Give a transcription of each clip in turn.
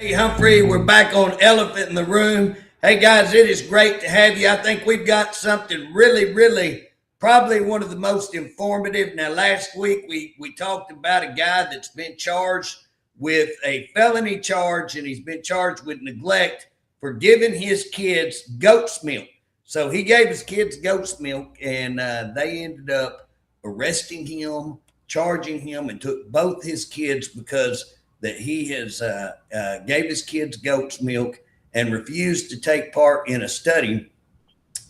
Hey, Humphrey, we're back on Elephant in the Room. Hey, guys, it is great to have you. I think we've got something really, probably one of the most informative. Now, last week we talked about a guy that's been charged with a felony charge, and he's been charged with neglect for giving his kids goat's milk. So he gave his kids goat's milk, and they ended up arresting him, charging him, and took both his kids because that he has gave his kids goat's milk and refused to take part in a study.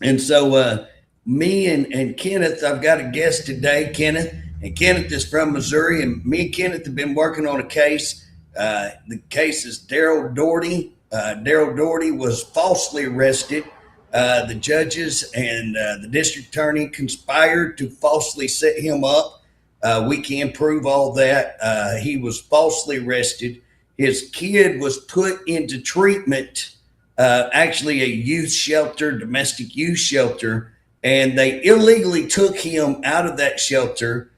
And so me and Kenneth, I've got a guest today, Kenneth, and Kenneth is from Missouri, and me and Kenneth have been working on a case. The case is Daryl Doherty. Daryl Doherty was falsely arrested. The judges and the district attorney conspired to falsely set him up. We can prove all that. He was falsely arrested. His kid was put into treatment, actually a youth shelter, domestic youth shelter, and they illegally took him out of that shelter.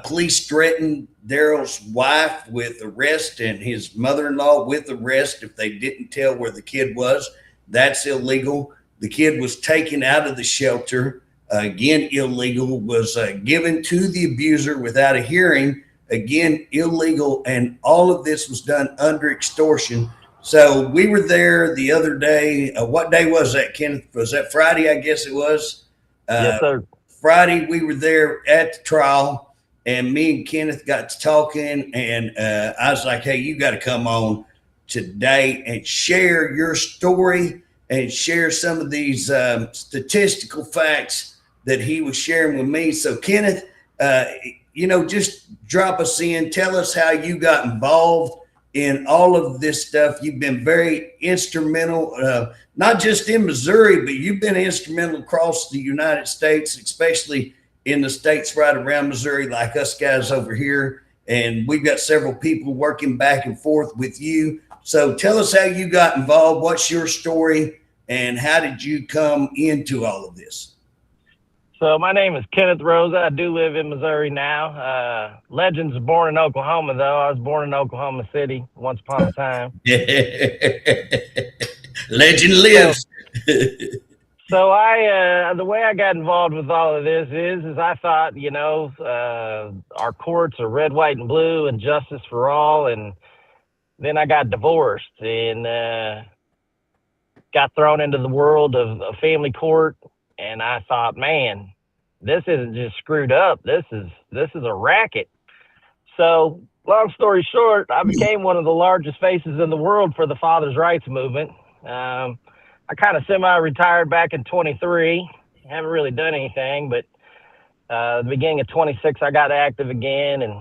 Police threatened Daryl's wife with arrest and his mother-in-law with arrest if they didn't tell where the kid was. That's illegal. The kid was taken out of the shelter. Again, illegal, was given to the abuser without a hearing, again, illegal, and all of this was done under extortion. So we were there the other day. What day was that, Kenneth? Was that Friday? I guess it was. Yes, sir. Friday, we were there at the trial, and me and Kenneth got to talking, and I was like, hey, you got to come on today and share your story and share some of these statistical facts that he was sharing with me. So, Kenneth, just drop us in. Tell us how you got involved in all of this stuff. You've been very instrumental, not just in Missouri, but you've been instrumental across the United States, especially in the states right around Missouri, like us guys over here. And we've got several people working back and forth with you. So tell us how you got involved. What's your story, and how did you come into all of this? So my name is Kenneth Rosa. I do live in Missouri now. Legends was born in Oklahoma, though. I was born in Oklahoma City once upon a time. Legend lives. So the way I got involved with all of this is I thought, our courts are red, white, and blue, and justice for all. And then I got divorced and got thrown into the world of family court. And I thought, man, this isn't just screwed up. This is a racket. So long story short, I became one of the largest faces in the world for the fathers' rights movement. I kind of semi-retired back in 23. Haven't really done anything, but the beginning of 26, I got active again, and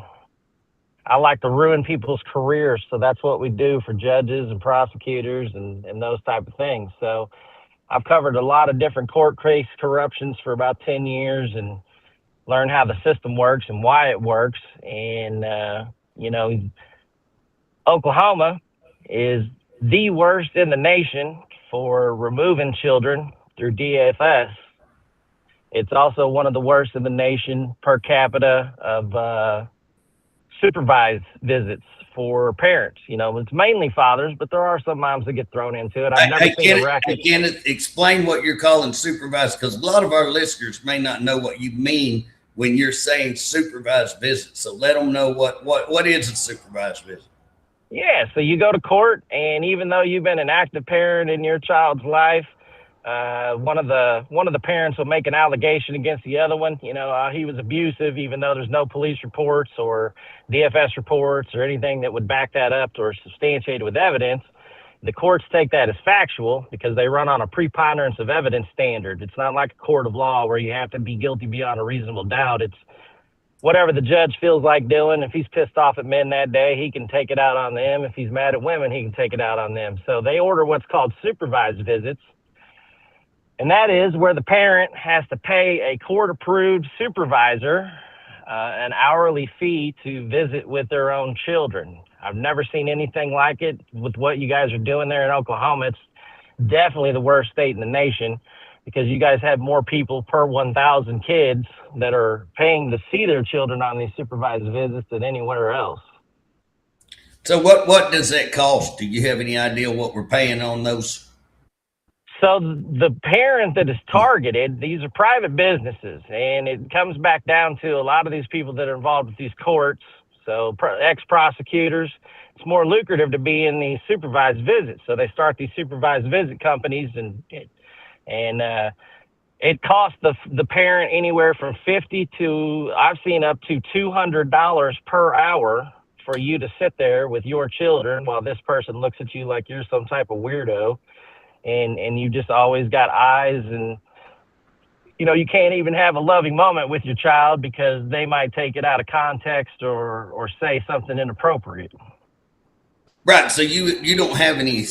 I like to ruin people's careers. So that's what we do for judges and prosecutors and those type of things. So I've covered a lot of different court case corruptions for about 10 years and learned how the system works and why it works. And, Oklahoma is the worst in the nation for removing children through DFS. It's also one of the worst in the nation per capita of supervised visits for parents. It's mainly fathers, but there are some moms that get thrown into it. I've never seen a racket. Kenneth, explain what you're calling supervised, because a lot of our listeners may not know what you mean when you're saying supervised visit. So let them know what is a supervised visit. Yeah, so you go to court, and even though you've been an active parent in your child's life, one of the parents will make an allegation against the other one. He was abusive, even though there's no police reports or DFS reports or anything that would back that up or substantiate it with evidence. The courts take that as factual because they run on a preponderance of evidence standard. It's not like a court of law where you have to be guilty beyond a reasonable doubt. It's whatever the judge feels like doing. If he's pissed off at men that day, he can take it out on them. If he's mad at women, he can take it out on them. So they order what's called supervised visits. And that is where the parent has to pay a court-approved supervisor an hourly fee to visit with their own children. I've never seen anything like it with what you guys are doing there in Oklahoma. It's definitely the worst state in the nation because you guys have more people per 1,000 kids that are paying to see their children on these supervised visits than anywhere else. So what does that cost? Do you have any idea what we're paying on those? So the parent that is targeted, these are private businesses, and it comes back down to a lot of these people that are involved with these courts. So ex-prosecutors, it's more lucrative to be in these supervised visits. So they start these supervised visit companies, and it costs the parent anywhere from 50 to, I've seen, up to $200 per hour for you to sit there with your children while this person looks at you like you're some type of weirdo, and you just always got eyes, and you can't even have a loving moment with your child because they might take it out of context or say something inappropriate. Right. So you don't have any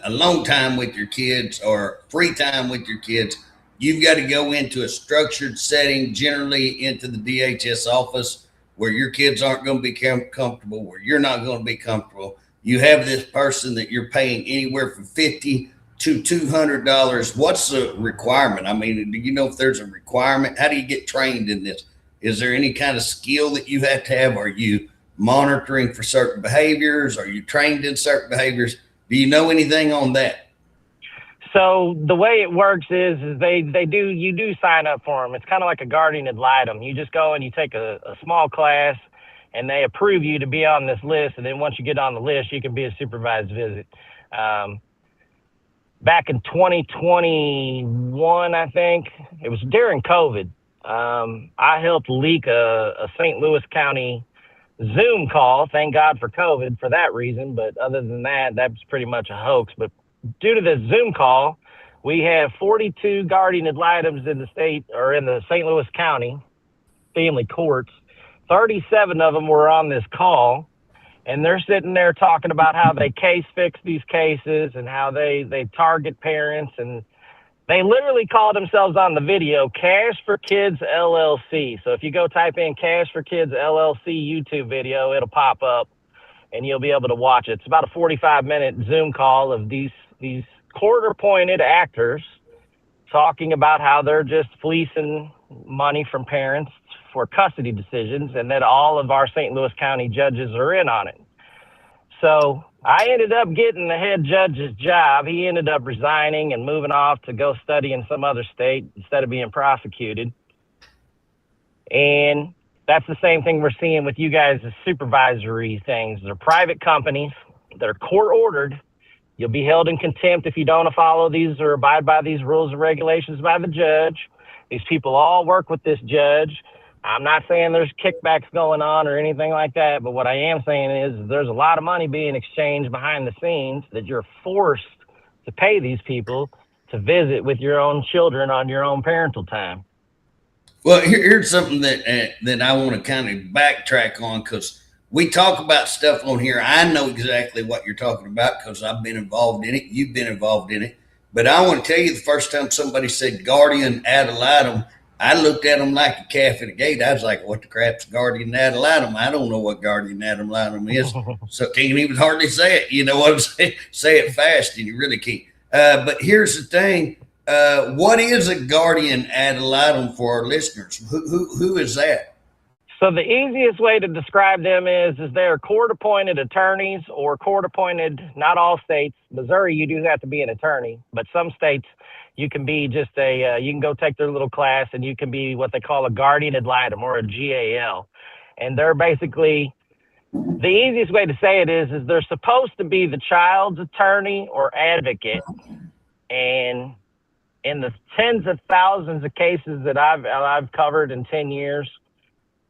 alone time with your kids or free time with your kids. You've got to go into a structured setting, generally into the DHS office, where your kids aren't going to be comfortable, where you're not going to be comfortable. You have this person that you're paying anywhere from $50 to $200. What's the requirement? I mean, do you know if there's a requirement? How do you get trained in this? Is there any kind of skill that you have to have? Are you monitoring for certain behaviors? Are you trained in certain behaviors? Do you know anything on that? So the way it works is you do sign up for them. It's kind of like a guardian ad litem. You just go and you take a small class, and they approve you to be on this list. And then once you get on the list, you can be a supervised visit. Back in 2021, I think it was during COVID. I helped leak a St. Louis County Zoom call. Thank God for COVID for that reason. But other than that, that's pretty much a hoax. But due to this Zoom call, we have 42 guardian ad litems in the state, or in the St. Louis County family courts. 37 of them were on this call, and they're sitting there talking about how they case fix these cases and how they target parents. And they literally call themselves on the video Cash for Kids LLC. So if you go type in Cash for Kids LLC YouTube video, it'll pop up and you'll be able to watch it. It's about a 45-minute Zoom call of these court-appointed actors talking about how they're just fleecing money from parents for custody decisions, and that all of our St. Louis County judges are in on it. So I ended up getting the head judge's job. He ended up resigning and moving off to go study in some other state instead of being prosecuted. And that's the same thing we're seeing with you guys as supervisory things. They're private companies that are court ordered. You'll be held in contempt if you don't follow these or abide by these rules and regulations by the judge. These people all work with this judge. I'm not saying there's kickbacks going on or anything like that, but what I am saying is there's a lot of money being exchanged behind the scenes that you're forced to pay these people to visit with your own children on your own parental time. Well, here's something that I want to kind of backtrack on, because we talk about stuff on here. I know exactly what you're talking about because I've been involved in it. You've been involved in it. But I want to tell you, the first time somebody said guardian ad litem, I looked at them like a calf at a gate. I was like, what the crap's guardian ad litem? I don't know what guardian ad litem is. So can't even hardly say it. You know what I'm saying? Say it fast and you really can't. But here's the thing. What is a guardian ad litem for our listeners? Who is that? So the easiest way to describe them is they're court-appointed attorneys or court-appointed, not all states. Missouri, you do have to be an attorney, but some states you can be just you can go take their little class and you can be what they call a guardian ad litem or a GAL. And they're basically, the easiest way to say it is they're supposed to be the child's attorney or advocate. And in the tens of thousands of cases that I've covered in 10 years,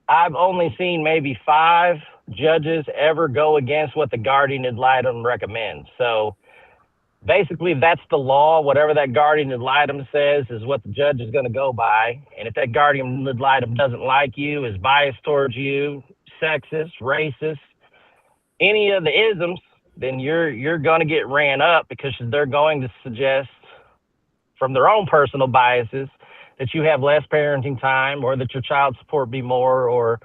I've only seen maybe 5 judges ever go against what the guardian ad litem recommends. So basically, that's the law. Whatever that guardian ad litem says is what the judge is going to go by. And if that guardian ad litem doesn't like you, is biased towards you, sexist, racist, any of the isms, then you're going to get ran up because they're going to suggest from their own personal biases that you have less parenting time or that your child support be more, or,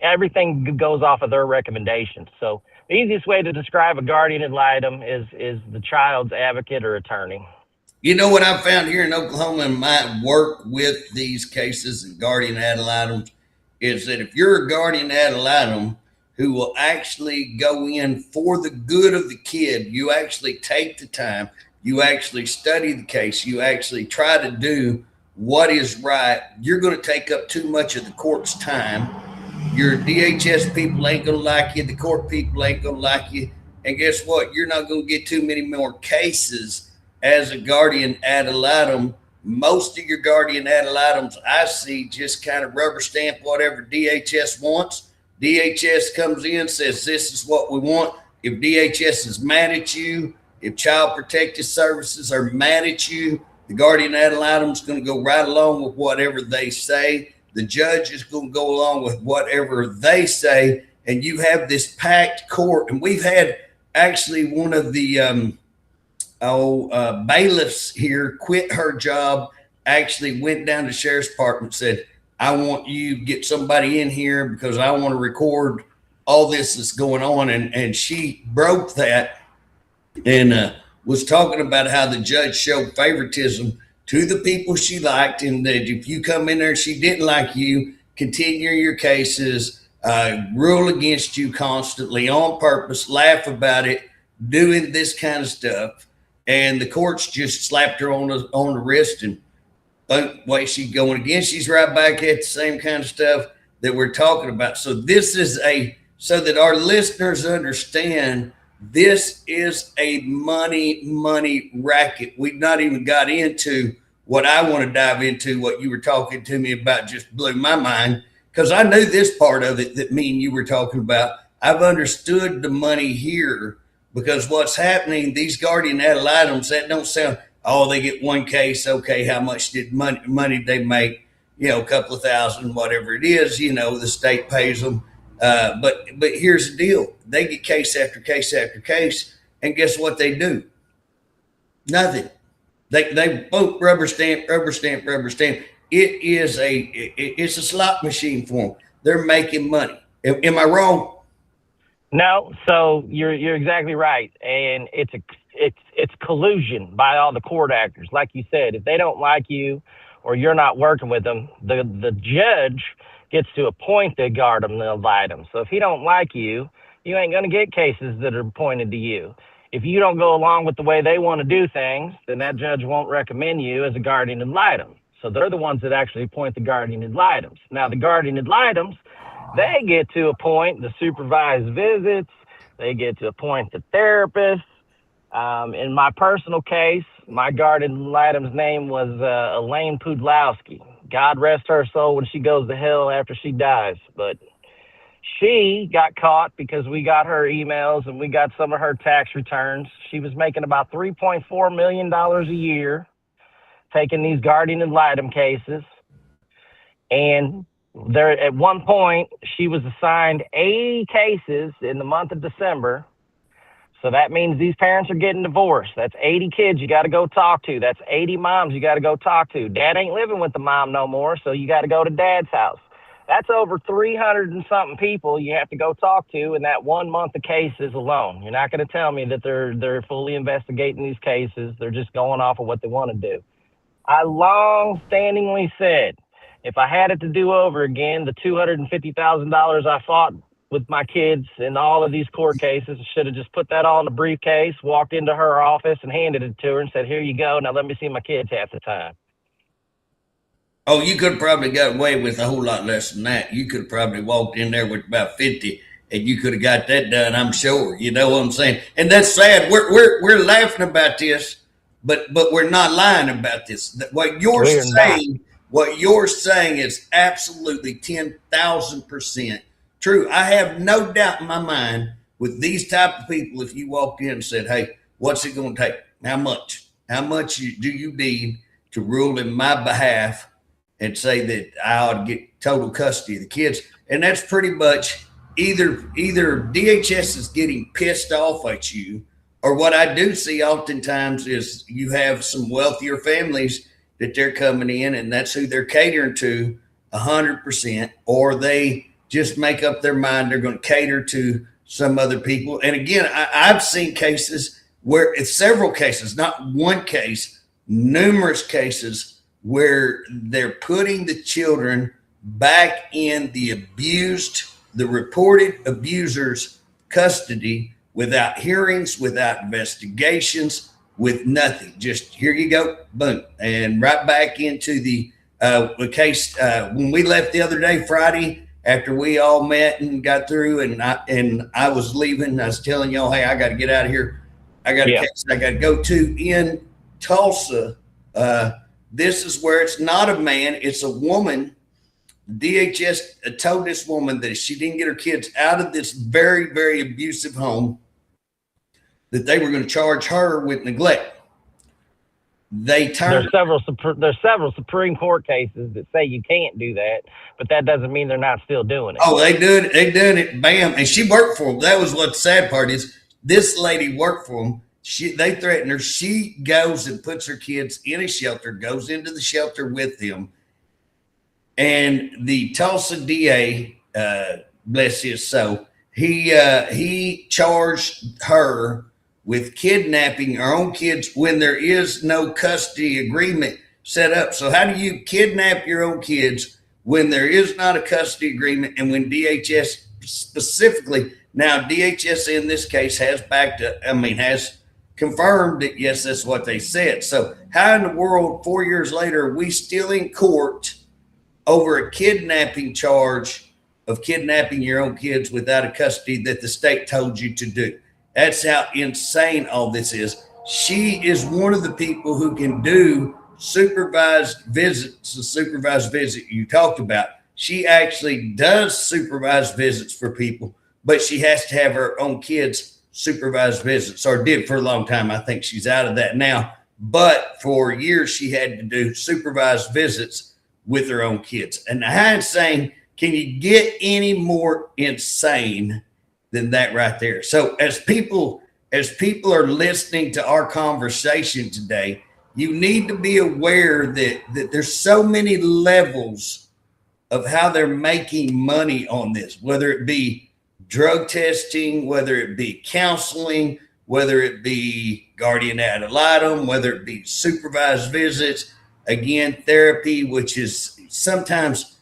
everything goes off of their recommendations. So the easiest way to describe a guardian ad litem is the child's advocate or attorney. You know what I've found here in Oklahoma in my work with these cases and guardian ad litems is that if you're a guardian ad litem, who will actually go in for the good of the kid. You actually take the time, you actually study the case, you actually try to do what is right. You're going to take up too much of the court's time. Your DHS people ain't going to like you. The court people ain't going to like you. And guess what? You're not going to get too many more cases as a guardian ad litem. Most of your guardian ad litems I see just kind of rubber stamp whatever DHS wants. DHS comes in, says this is what we want. If DHS is mad at you, if Child Protective Services are mad at you, the guardian ad litem is going to go right along with whatever they say. The judge is going to go along with whatever they say. And you have this packed court. And we've had actually one of the bailiffs here quit her job, actually went down to the sheriff's department, said, I want you to get somebody in here because I want to record all this that's going on. And she broke that and was talking about how the judge showed favoritism to the people she liked, and that if you come in there and she didn't like you, continue your cases, rule against you constantly on purpose, laugh about it, doing this kind of stuff. And the courts just slapped her on the wrist, and way she's going again, she's right back at the same kind of stuff that we're talking about. So this is so that our listeners understand, this is a money racket. We've not even got into what I want to dive into. What you were talking to me about just blew my mind, because I knew this part of it that me and you were talking about. I've understood the money here, because what's happening, these guardian ad litems, that don't sound, oh, they get one case. Okay, how much did money they make? A couple of thousand, whatever it is, the state pays them. But here's the deal. They get case after case after case, and guess what they do? Nothing. They both rubber stamp. It's a slot machine for them. They're making money. Am I wrong? No, so you're exactly right, and it's collusion by all the court actors. Like you said, if they don't like you or you're not working with them, the judge gets to appoint the guardian ad litem. So if he don't like you, you ain't going to get cases that are appointed to you. If you don't go along with the way they want to do things, then that judge won't recommend you as a guardian ad litem. So they're the ones that actually appoint the guardian ad litems. Now, the guardian ad litems, they get to appoint the supervised visits. They get to appoint the therapist. In my personal case, my guardian ad litem's name was Elaine Pudlowski. God rest her soul when she goes to hell after she dies. But she got caught because we got her emails and we got some of her tax returns. She was making about $3.4 million a year taking these guardian ad litem cases. And there, at one point, she was assigned 80 cases in the month of December. So that means these parents are getting divorced. That's 80 kids you got to go talk to. That's 80 moms you got to go talk to. Dad ain't living with the mom no more, so you got to go to dad's house. That's over 300 and something people you have to go talk to in that 1 month of cases alone. You're not going to tell me that they're fully investigating these cases. They're just going off of what they want to do. I long-standingly said, if I had it to do over again, the $250,000 I fought with my kids in all of these court cases, I should have just put that all in a briefcase, walked into her office and handed it to her and said, here you go. Now let me see my kids half the time. Oh, you could have probably got away with a whole lot less than that. You could have probably walked in there with about 50 and you could have got that done, I'm sure. You know what I'm saying? And that's sad. We're laughing about this, but we're not lying about this. What you're saying is absolutely 10,000% true. I have no doubt in my mind with these type of people, if you walked in and said, hey, what's it going to take? How much? How much do you need to rule in my behalf and say that I ought to get total custody of the kids? And that's pretty much either DHS is getting pissed off at you, or what I do see oftentimes is you have some wealthier families that they're coming in and that's who they're catering to 100%, or they just make up their mind they're going to cater to some other people. And again, I've seen cases where it's several cases, not one case, numerous cases where they're putting the children back in the abused the reported abuser's custody without hearings, without investigations, with nothing. Just here you go, boom, and right back into the case. When we left the other day, Friday, after we all met and got through, and I was leaving, I was telling y'all, hey, I got to get out of here. I got a case I got to go to in Tulsa. This is where it's not a man, it's a woman. DHS told this woman that if she didn't get her kids out of this very, very abusive home, that they were going to charge her with neglect. There's several Supreme Court cases that say you can't do that, but that doesn't mean they're not still doing it. Oh, they did it, bam, and she worked for them. That was what the sad part is. This lady worked for them. They threatened her. She goes and puts her kids in a shelter, goes into the shelter with them. And the Tulsa DA, bless his soul, he charged her with kidnapping her own kids when there is no custody agreement set up. So how do you kidnap your own kids when there is not a custody agreement, and when DHS specifically, now DHS in this case has has confirmed that yes, that's what they said. So how in the world 4 years later are we still in court over a kidnapping charge of kidnapping your own kids without a custody that the state told you to do? That's how insane all this is. She is one of the people who can do supervised visits, the supervised visit you talked about. She actually does supervised visits for people, but she has to have her own kids supervised visits, or did for a long time. I think she's out of that now. But for years, she had to do supervised visits with her own kids. And how insane can you get any more insane than that right there? So as people are listening to our conversation today, you need to be aware that there's so many levels of how they're making money on this, whether it be drug testing, whether it be counseling, whether it be guardian ad litem, whether it be supervised visits, again, therapy, which is sometimes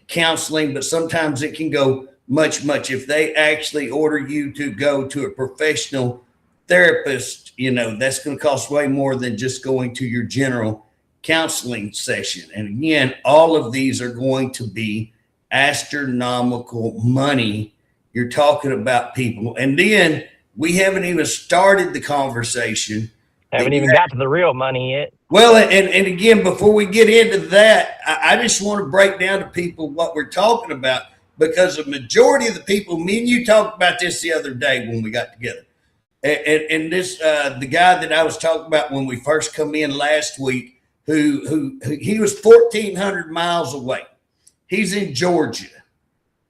counseling, but sometimes it can go much. If they actually order you to go to a professional therapist, that's going to cost way more than just going to your general counseling session. And again, all of these are going to be astronomical money. You're talking about people. And then we haven't even started the conversation. Haven't even got to the real money yet. Well, and again, before we get into that, I just want to break down to people what we're talking about, because the majority of the people, me and you talked about this the other day when we got together. And this, the guy that I was talking about when we first come in last week, who he was 1,400 miles away. He's in Georgia,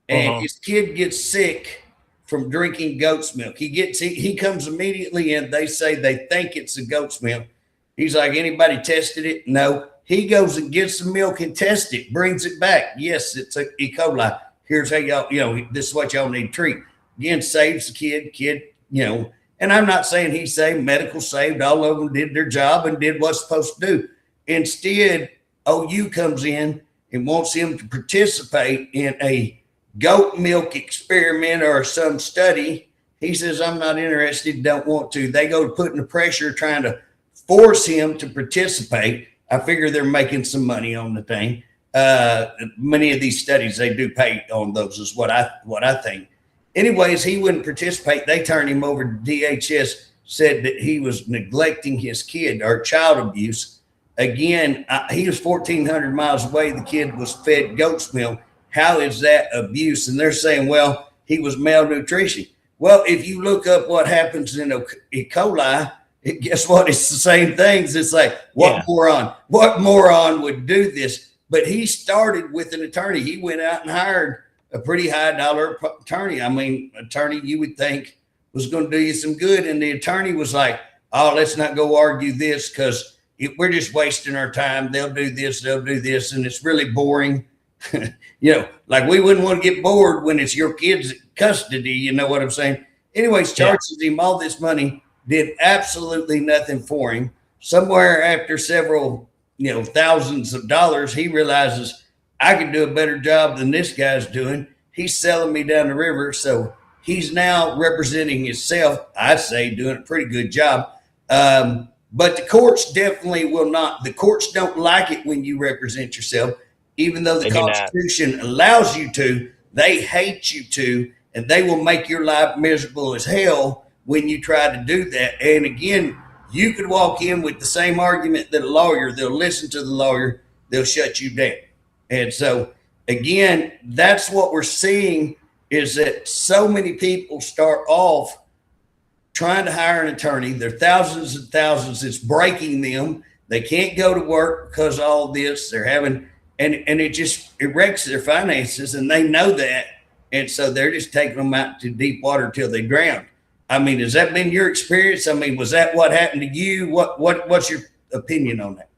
and his kid gets sick from drinking goat's milk. He comes immediately in. They say they think it's the goat's milk. He's like, anybody tested it? No. He goes and gets the milk and tests it, brings it back. Yes, it's a E. coli. Here's how y'all, this is what y'all need to treat. Again, saves the kid, and I'm not saying he saved, medical saved, all of them did their job and did what's supposed to do. Instead, OU comes in and wants him to participate in a goat milk experiment or some study. He says, I'm not interested, don't want to. They go to putting the pressure, trying to force him to participate. I figure they're making some money on the thing. Many of these studies, they do pay on those, is what I think. Anyways, he wouldn't participate. They turned him over to DHS, said that he was neglecting his kid, or child abuse. Again, he was 1,400 miles away. The kid was fed goat's milk. How is that abuse? And they're saying, well, he was malnutrition. Well, if you look up what happens in E. coli, guess what? It's the same things. It's like, what moron would do this? But he started with an attorney. He went out and hired a pretty high dollar attorney. I mean, attorney you would think was going to do you some good. And the attorney was like, oh, let's not go argue this, because we're just wasting our time. They'll do this, and it's really boring. Like we wouldn't want to get bored when it's your kid's custody. You know what I'm saying? Anyways, charges him all this money, did absolutely nothing for him. Somewhere after several, thousands of dollars, he realizes I can do a better job than this guy's doing. he's selling me down the river. So he's now representing himself. I'd say doing a pretty good job. But the courts definitely will not. The courts don't like it when you represent yourself, even though the They do not. Constitution allows you to. They hate you to, and they will make your life miserable as hell when you try to do that. And again, you could walk in with the same argument that a lawyer. They'll listen to the lawyer. They'll shut you down. And so, again, that's what we're seeing is that so many people start off trying to hire an attorney. They're thousands and thousands. It's breaking them. They can't go to work because of all this. They're having, and it wrecks their finances, and they know that. And so they're just taking them out to deep water till they drown. I mean, has that been your experience? I mean, was that what happened to you? What's your opinion on that?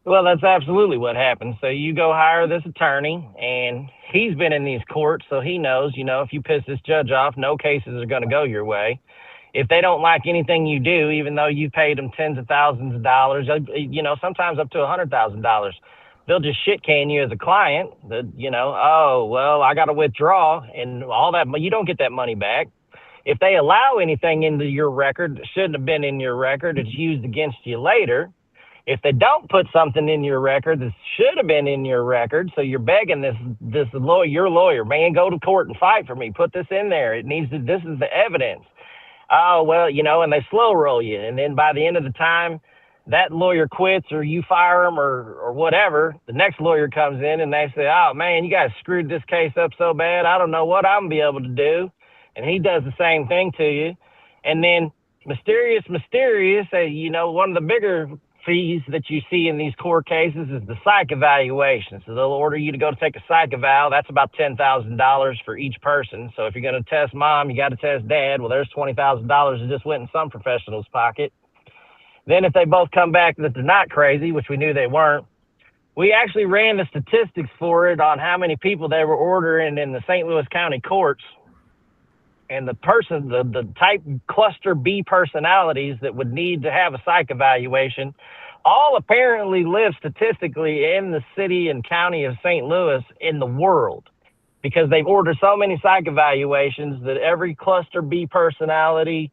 Well, that's absolutely what happened. So you go hire this attorney, and he's been in these courts, so he knows, if you piss this judge off, no cases are going to go your way. If they don't like anything you do, even though you paid them tens of thousands of dollars, sometimes up to $100,000, they'll just shit can you as a client. Oh, well, I got to withdraw and all that. But you don't get that money back. If they allow anything into your record that shouldn't have been in your record, it's used against you later. If they don't put something in your record that should have been in your record, so you're begging this lawyer, your lawyer, man, go to court and fight for me. Put this in there. This is the evidence. Oh, well, and they slow roll you. And then by the end of the time, that lawyer quits or you fire him or whatever, the next lawyer comes in and they say, oh, man, you guys screwed this case up so bad. I don't know what I'm going to be able to do. And he does the same thing to you. And then mysterious, one of the bigger fees that you see in these court cases is the psych evaluation. So they'll order you to go to take a psych eval. That's about $10,000 for each person. So if you're going to test mom, you got to test dad. Well, there's $20,000 that just went in some professional's pocket. Then if they both come back that they're not crazy, which we knew they weren't, we actually ran the statistics for it on how many people they were ordering in the St. Louis County courts. And the type cluster B personalities that would need to have a psych evaluation all apparently live statistically in the city and county of St. Louis in the world, because they've ordered so many psych evaluations that every cluster B personality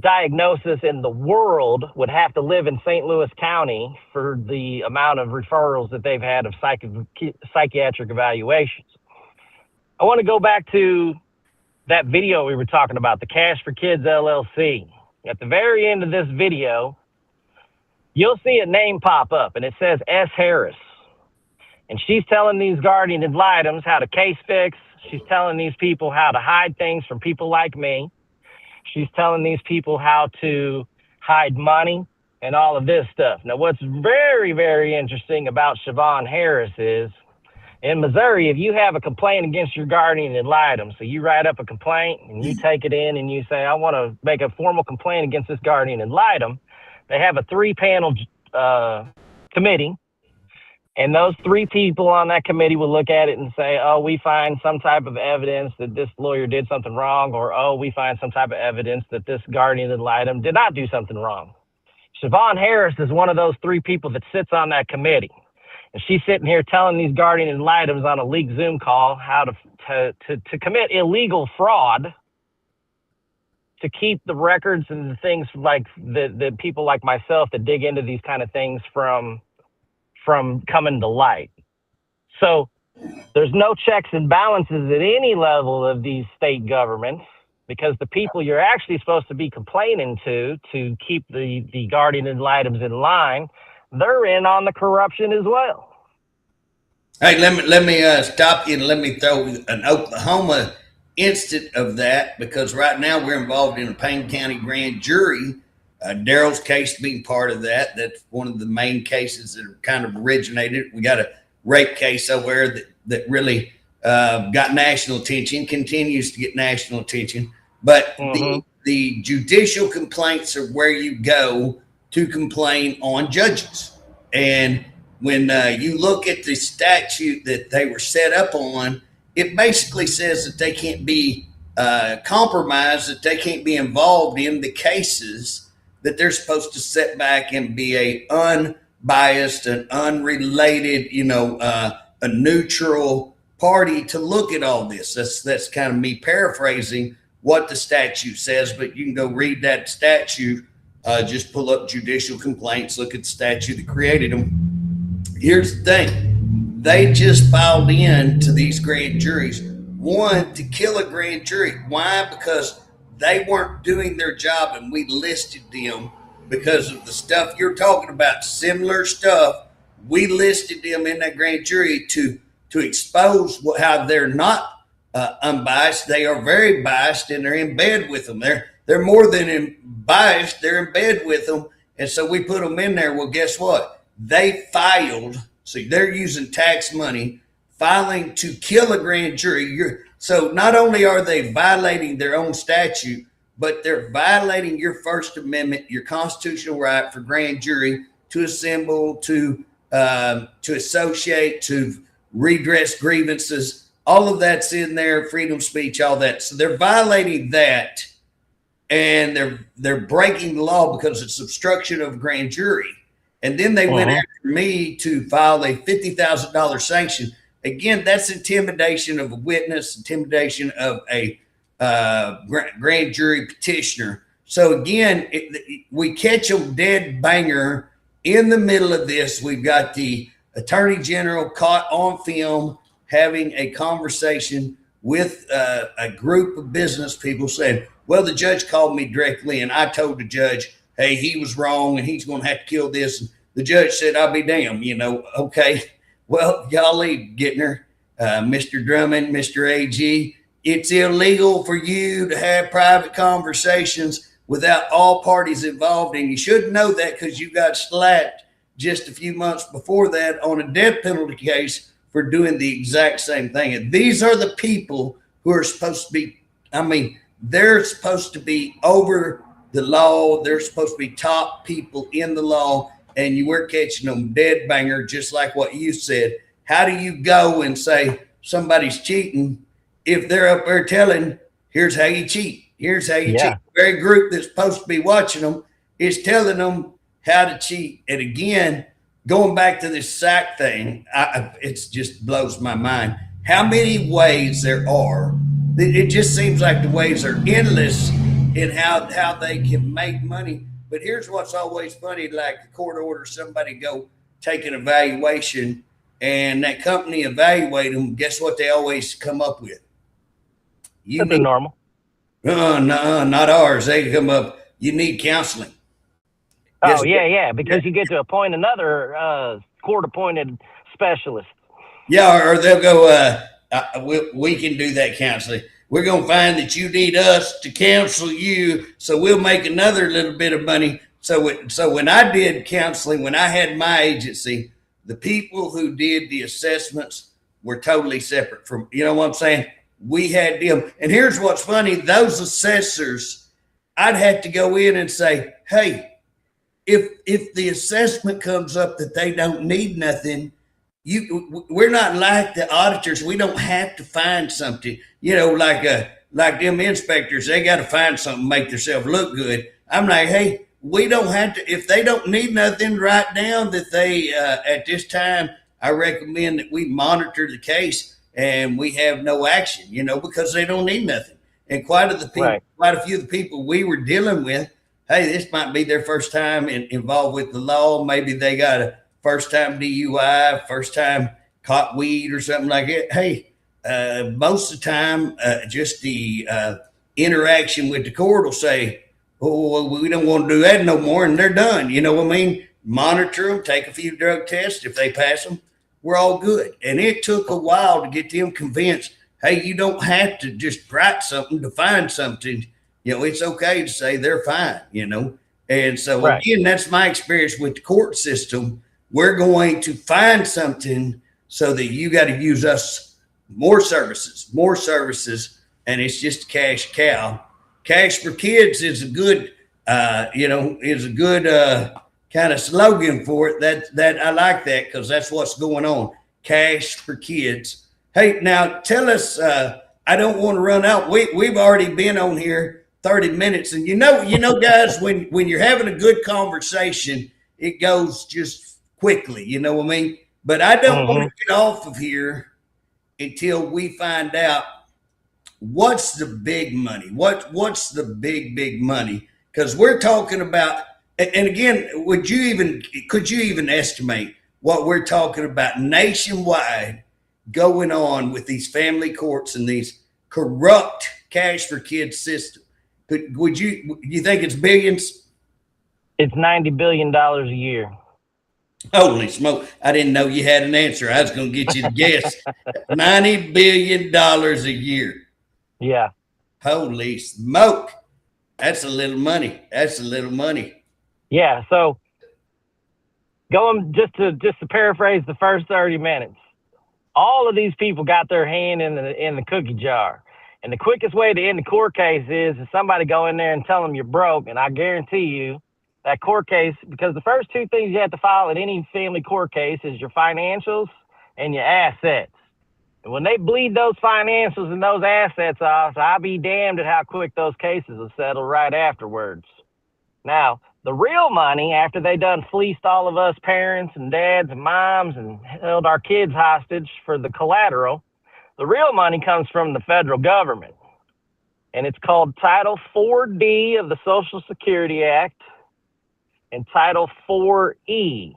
diagnosis in the world would have to live in St. Louis County for the amount of referrals that they've had of psychiatric evaluations. I want to go back to that video we were talking about, the Cash for Kids LLC. At the very end of this video, you'll see a name pop up, and it says S. Harris. And she's telling these guardian ad litems how to case fix. She's telling these people how to hide things from people like me. She's telling these people how to hide money and all of this stuff. Now, what's very, very interesting about Siobhan Harris is, in Missouri, if you have a complaint against your guardian ad litem, so you write up a complaint and you take it in and you say, I want to make a formal complaint against this guardian ad litem, they have a 3-panel committee, and those 3 people on that committee will look at it and say, oh, we find some type of evidence that this lawyer did something wrong, or, oh, we find some type of evidence that this guardian ad litem did not do something wrong. Siobhan Harris is one of those 3 people that sits on that committee. And she's sitting here telling these guardian ad litems on a leaked Zoom call how to commit illegal fraud to keep the records and the things like the people like myself that dig into these kind of things from coming to light. So there's no checks and balances at any level of these state governments, because the people you're actually supposed to be complaining to keep the guardian ad litems in line, they're in on the corruption as well. Hey, let me stop you and let me throw an Oklahoma instant of that, because right now we're involved in a Payne County grand jury. Daryl's case being part of that. That's one of the main cases that kind of originated. We got a rape case over there that really got national attention, continues to get national attention. But the judicial complaints are where you go to complain on judges. And when you look at the statute that they were set up on, it basically says that they can't be compromised, that they can't be involved in the cases, that they're supposed to sit back and be a unbiased and unrelated, a neutral party to look at all this. That's kind of me paraphrasing what the statute says, but you can go read that statute. Just pull up judicial complaints, look at the statute that created them. Here's the thing. They just filed in to these grand juries, one, to kill a grand jury. Why? Because they weren't doing their job, and we listed them because of the stuff you're talking about, similar stuff. We listed them in that grand jury to expose how they're not unbiased. They are very biased, and they're in bed with them. They're more than biased. They're in bed with them, and so we put them in there. Well, guess what? They filed. So they're using tax money, filing to kill a grand jury. So not only are they violating their own statute, but they're violating your First Amendment, your constitutional right for grand jury to assemble, to associate, to redress grievances. All of that's in there, freedom of speech, all that. So they're violating that, and they're breaking the law because it's obstruction of a grand jury. And then they went after me to file a $50,000 sanction. Again, that's intimidation of a witness, intimidation of a grand jury petitioner. So again, we catch them dead banger in the middle of this. We've got the Attorney General caught on film having a conversation with a group of business people saying, well, the judge called me directly and I told the judge, hey, he was wrong and he's going to have to kill this. And the judge said, I'll be damned, okay. Well, golly, Gittner, Mr. Drummond, Mr. AG, it's illegal for you to have private conversations without all parties involved. And you should know that because you got slapped just a few months before that on a death penalty case for doing the exact same thing. And these are the people who are supposed to be, they're supposed to be over the law. They're supposed to be top people in the law. And you were catching them dead banger, just like what you said. How do you go and say somebody's cheating if they're up there telling, here's how you cheat. Here's how you cheat. The very group that's supposed to be watching them is telling them how to cheat. And again, going back to this SAC thing, it just blows my mind. How many ways there are. It just seems like the ways are endless in how they can make money. But here's what's always funny, like the court orders somebody go take an evaluation and that company evaluate them. Guess what they always come up with? That's normal. No, not ours. They come up, you need counseling. Oh, because you get to appoint another court-appointed specialist. Yeah, or they'll go, we can do that counseling. We're going to find that you need us to counsel you, so we'll make another little bit of money. So when I did counseling, when I had my agency, the people who did the assessments were totally separate from, you know what I'm saying? We had them. And here's what's funny. Those assessors, I'd have to go in and say, hey, if the assessment comes up that they don't need nothing, we're not like the auditors. We don't have to find something, like them inspectors, they got to find something, make themselves look good. I'm like, hey, we don't have to, if they don't need nothing, write down that they, at this time, I recommend that we monitor the case and we have no action, because they don't need nothing. And quite a few of the people we were dealing with, hey, this might be their first time involved with the law. Maybe they got a first time DUI, first time caught weed or something like that. Hey, most of the time, just the interaction with the court will say, oh, well, we don't want to do that no more, and they're done. You know what I mean? Monitor them, take a few drug tests. If they pass them, we're all good. And it took a while to get them convinced, hey, you don't have to just write something to find something. It's okay to say they're fine, And so, again, that's my experience with the court system. We're going to find something so that you got to use us more services, and it's just a cash cow. Cash for kids is a good, kind of slogan for it. That I like that because that's what's going on. Cash for kids. Hey, now tell us. I don't want to run out. We've already been on here 30 minutes, and guys, when you're having a good conversation, it goes just quickly. You know what I mean? But I don't want to get off of here until we find out what's the big money. What's the big money? Because we're talking about, and again, could you even estimate what we're talking about nationwide going on with these family courts and these corrupt cash for kids system? Would you think it's billions? It's $90 billion a year. Holy smoke. I didn't know you had an answer. I was going to get you to guess. $90 billion a year. Yeah. Holy smoke. That's a little money. That's a little money. Yeah. So going just to paraphrase the first 30 minutes, all of these people got their hand in the cookie jar. And the quickest way to end the court case is somebody go in there and tell them you're broke. And I guarantee you that court case, because the first two things you have to file in any family court case is your financials and your assets. And when they bleed those financials and those assets off, I'll be damned at how quick those cases will settle right afterwards. Now, the real money, after they done fleeced all of us parents and dads and moms and held our kids hostage for the collateral, the real money comes from the federal government. And it's called Title 4D of the Social Security Act and Title 4E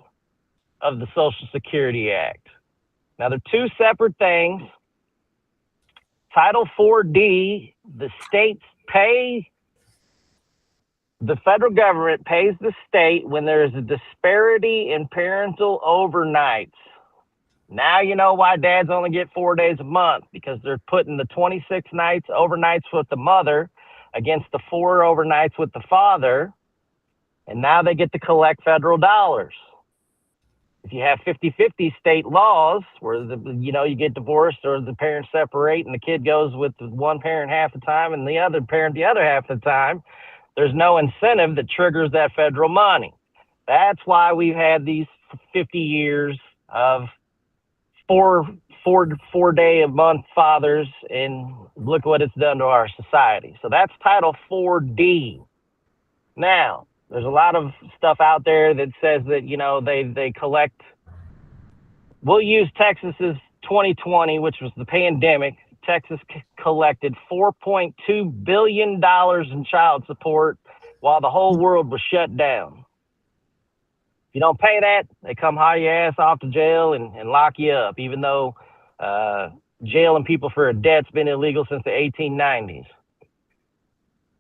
of the Social Security Act. Now, they're two separate things. Title 4D, the states pay, the federal government pays the state when there is a disparity in parental overnights. Now you know why dads only get 4 days a month, because they're putting the 26 nights overnights with the mother against the 4 overnights with the father, and now they get to collect federal dollars. If you have 50-50 state laws where you get divorced or the parents separate and the kid goes with one parent half the time and the other parent the other half the time, there's no incentive that triggers that federal money. That's why we've had these 50 years of four day a month fathers, and look what it's done to our society. So that's Title 4D. Now, there's a lot of stuff out there that says that, they collect. We'll use Texas's 2020, which was the pandemic. Texas collected $4.2 billion in child support while the whole world was shut down. If you don't pay that, they come haul your ass off to jail and lock you up, even though jailing people for a debt's been illegal since the 1890s.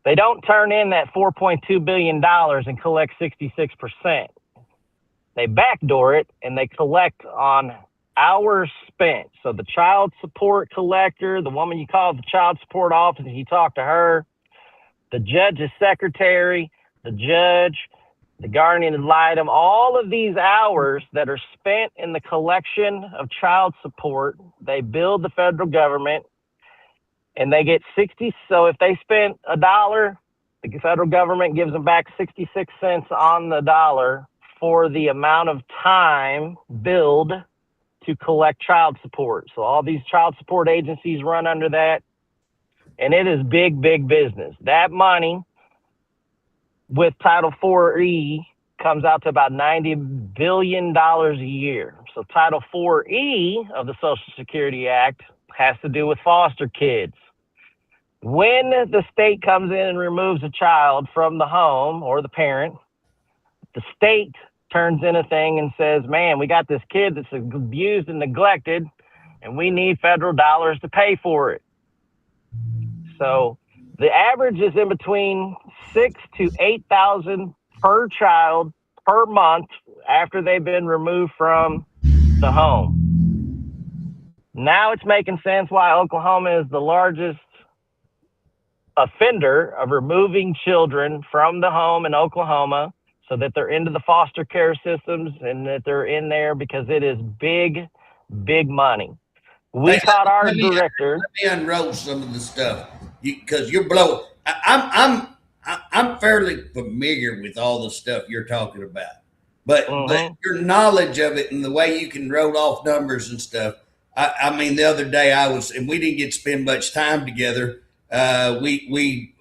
They don't turn in that $4.2 billion and collect 66%. They backdoor it and they collect on hours spent. So the child support collector, the woman you call the child support office, you talk to her, the judge's secretary, the judge, the guardian ad litem, all of these hours that are spent in the collection of child support, they bill the federal government. And they get 60. So if they spent $1, the federal government gives them back 66 cents on the dollar for the amount of time billed to collect child support. So all these child support agencies run under that. And it is big, big business. That money with Title 4E comes out to about $90 billion a year. So Title 4E of the Social Security Act has to do with foster kids. When the state comes in and removes a child from the home or the parent, the state turns in a thing and says, man, we got this kid that's abused and neglected, and we need federal dollars to pay for it. So the average is in between 6,000 to 8,000 per child per month after they've been removed from the home. Now it's making sense why Oklahoma is the largest offender of removing children from the home in Oklahoma, so that they're into the foster care systems and that they're in there because it is big, big money. We caught our director. Let me unroll some of the stuff because you're blowing. I'm fairly familiar with all the stuff you're talking about, but your knowledge of it and the way you can roll off numbers and stuff. I mean, the other day and we didn't get to spend much time together. We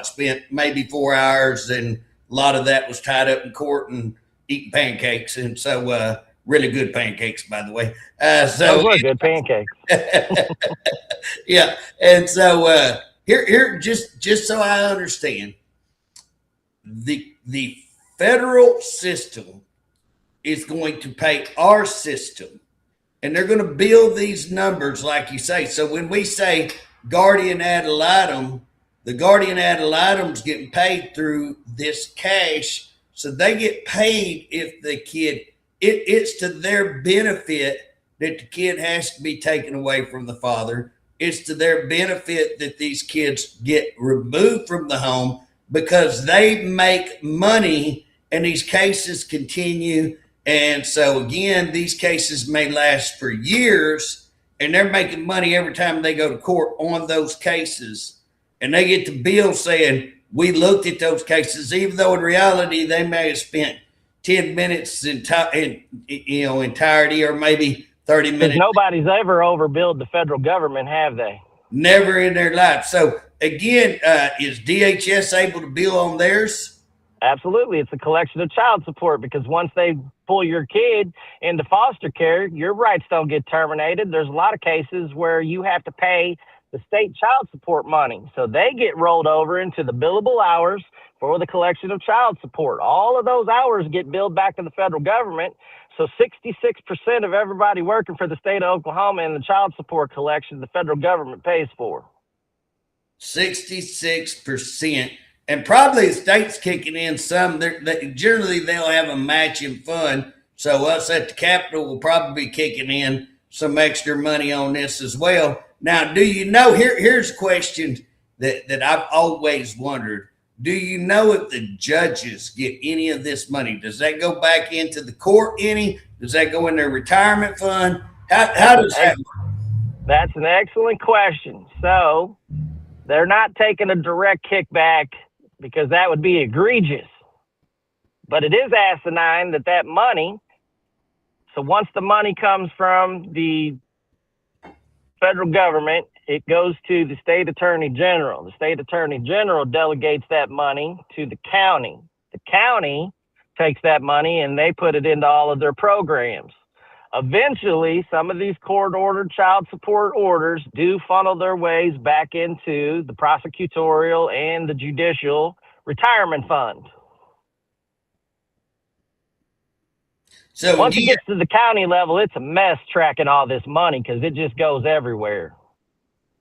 spent maybe 4 hours, and a lot of that was tied up in court and eating pancakes. And so really good pancakes, by the way. Those were good pancakes. Yeah, and so here, just so I understand, the federal system is going to pay our system, and they're going to build these numbers like you say. So when we say guardian ad litem, the guardian ad litem's getting paid through this cash, so they get paid if the kid. It's to their benefit that the kid has to be taken away from the father. It's to their benefit that these kids get removed from the home because they make money and these cases continue. And so, again, these cases may last for years and they're making money every time they go to court on those cases. And they get the bill saying, we looked at those cases, even though in reality they may have spent 10 minutes in entirety, or maybe 30 minutes. Nobody's ever overbilled the federal government, have they? Never in their life. So again, is DHS able to bill on theirs? Absolutely. It's a collection of child support, because once they pull your kid into foster care, your rights don't get terminated. There's a lot of cases where you have to pay the state child support money. So they get rolled over into the billable hours for the collection of child support. All of those hours get billed back to the federal government. So 66% of everybody working for the state of Oklahoma in the child support collection, the federal government pays for. 66%. And probably the state's kicking in some. Generally, they'll have a matching fund. So us at the Capitol will probably be kicking in some extra money on this as well. Now, do you know, here's a question that I've always wondered. Do you know if the judges get any of this money? Does that go back into the court any? Does that go in their retirement fund? How does that work? That's an excellent question. So they're not taking a direct kickback, because that would be egregious. But it is asinine that money, so once the money comes from the federal government, it goes to the state attorney general. The state attorney general delegates that money to the county. The county takes that money and they put it into all of their programs. Eventually, some of these court-ordered child support orders do funnel their ways back into the prosecutorial and the judicial retirement fund. So once it gets to the county level, it's a mess tracking all this money because it just goes everywhere.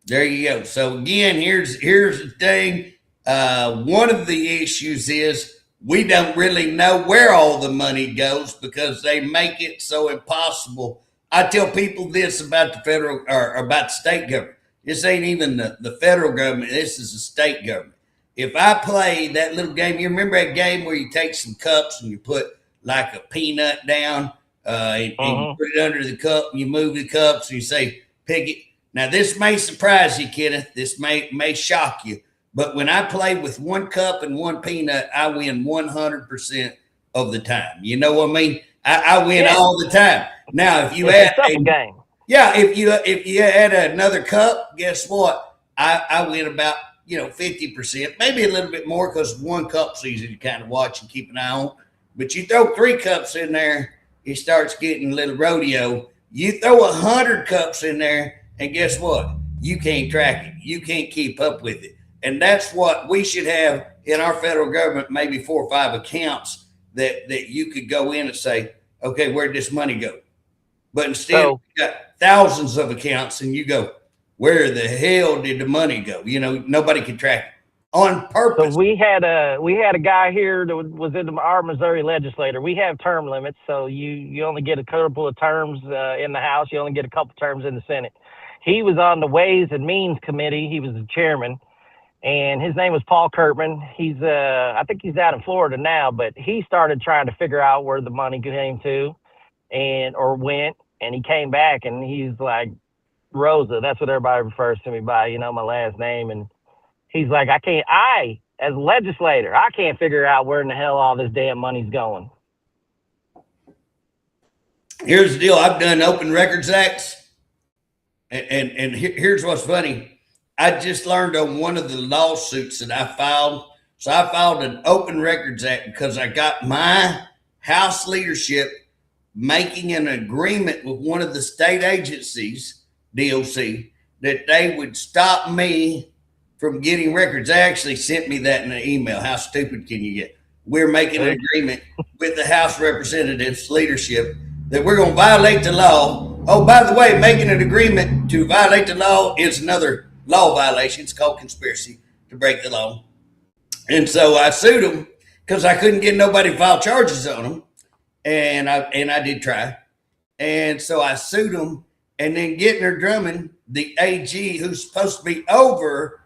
There you go. So again, here's the thing. One of the issues is we don't really know where all the money goes because they make it so impossible. I tell people this about the federal or about the state government. This ain't even the federal government. This is the state government. If I play that little game, you remember that game where you take some cups and you put like a peanut down and you put it under the cup and you move the cups and you say, pick it. Now, this may surprise you, Kenneth. This may shock you. But when I play with one cup and one peanut, I win 100% of the time. You know what I mean? I win all the time. Now, if you add a game. Yeah, if you add another cup, guess what? I win about 50%, maybe a little bit more because one cup's easy to kind of watch and keep an eye on. But you throw 3 cups in there, it starts getting a little rodeo. You throw 100 cups in there, and guess what? You can't track it. You can't keep up with it. And that's what we should have in our federal government, maybe 4 or 5 accounts that you could go in and say, okay, where'd this money go? But instead, you got thousands of accounts, and you go, where the hell did the money go? Nobody can track it on purpose. So we had a guy here that was in our Missouri legislature. We have term limits, so you only get a couple of terms in the House. You only get a couple of terms in the Senate. He was on the Ways and Means Committee. He was the chairman, and his name was Paul Kirkman. He's I think he's out in Florida now, but he started trying to figure out where the money came to or went, and he came back and he's like, Rosa, that's what everybody refers to me by, my last name. And he's like, as a legislator, I can't figure out where in the hell all this damn money's going. Here's the deal. I've done open records acts. And here's what's funny. I just learned on one of the lawsuits that I filed. So I filed an open records act because I got my House leadership making an agreement with one of the state agencies, DOC, that they would stop me from getting records. They actually sent me that in an email. How stupid can you get? We're making an agreement with the House Representatives leadership that we're going to violate the law. Oh, by the way, making an agreement to violate the law is another law violation. It's called conspiracy to break the law. And so I sued them because I couldn't get nobody to file charges on them. And I did try. And so I sued them. And then Gittner Drummond, the AG, who's supposed to be over,